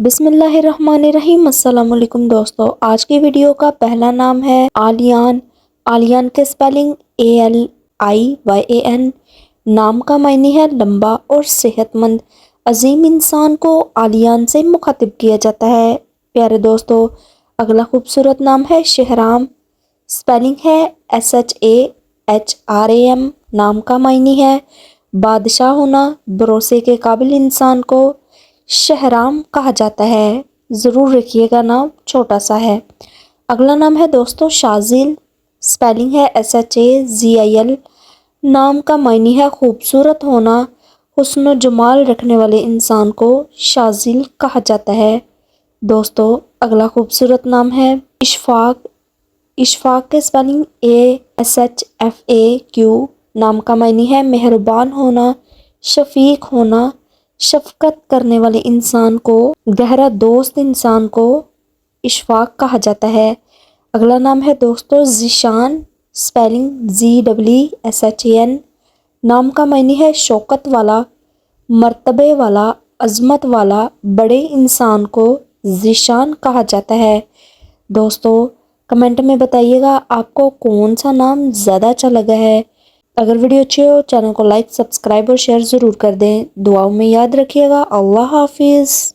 بسم اللہ الرحمن الرحیم۔ السلام علیکم دوستو، آج کی ویڈیو کا پہلا نام ہے آلیان۔ آلیان کے سپیلنگ ALIYAN۔ نام کا معنی ہے لمبا اور صحت مند۔ عظیم انسان کو آلیان سے مخاطب کیا جاتا ہے۔ پیارے دوستو، اگلا خوبصورت نام ہے شہرام۔ سپیلنگ ہے SHAHRAM۔ نام کا معنی ہے بادشاہ ہونا۔ بھروسے کے قابل انسان کو شہرام کہا جاتا ہے۔ ضرور رکھیے گا، نام چھوٹا سا ہے۔ اگلا نام ہے دوستو شاذل۔ سپیلنگ ہے SHAZIL۔ نام کا معنی ہے خوبصورت ہونا۔ حسن و جمال رکھنے والے انسان کو شاذل کہا جاتا ہے۔ دوستو، اگلا خوبصورت نام ہے اشفاق۔ اشفاق کے سپیلنگ ASHFAQ۔ نام کا معنی ہے مہربان ہونا، شفیق ہونا۔ شفقت کرنے والے انسان کو، گہرا دوست انسان کو اشفاق کہا جاتا ہے۔ اگلا نام ہے دوستو ذیشان۔ Spelling ZEESHAN۔ نام کا معنی ہے شوکت والا، مرتبے والا، عظمت والا۔ بڑے انسان کو ذیشان کہا جاتا ہے۔ دوستو، کمنٹ میں بتائیے گا آپ کو کون سا نام زیادہ اچھا لگا ہے۔ اگر ویڈیو اچھی ہو چینل کو لائک، سبسکرائب اور شیئر ضرور کر دیں۔ دعاؤں میں یاد رکھیے گا۔ اللہ حافظ۔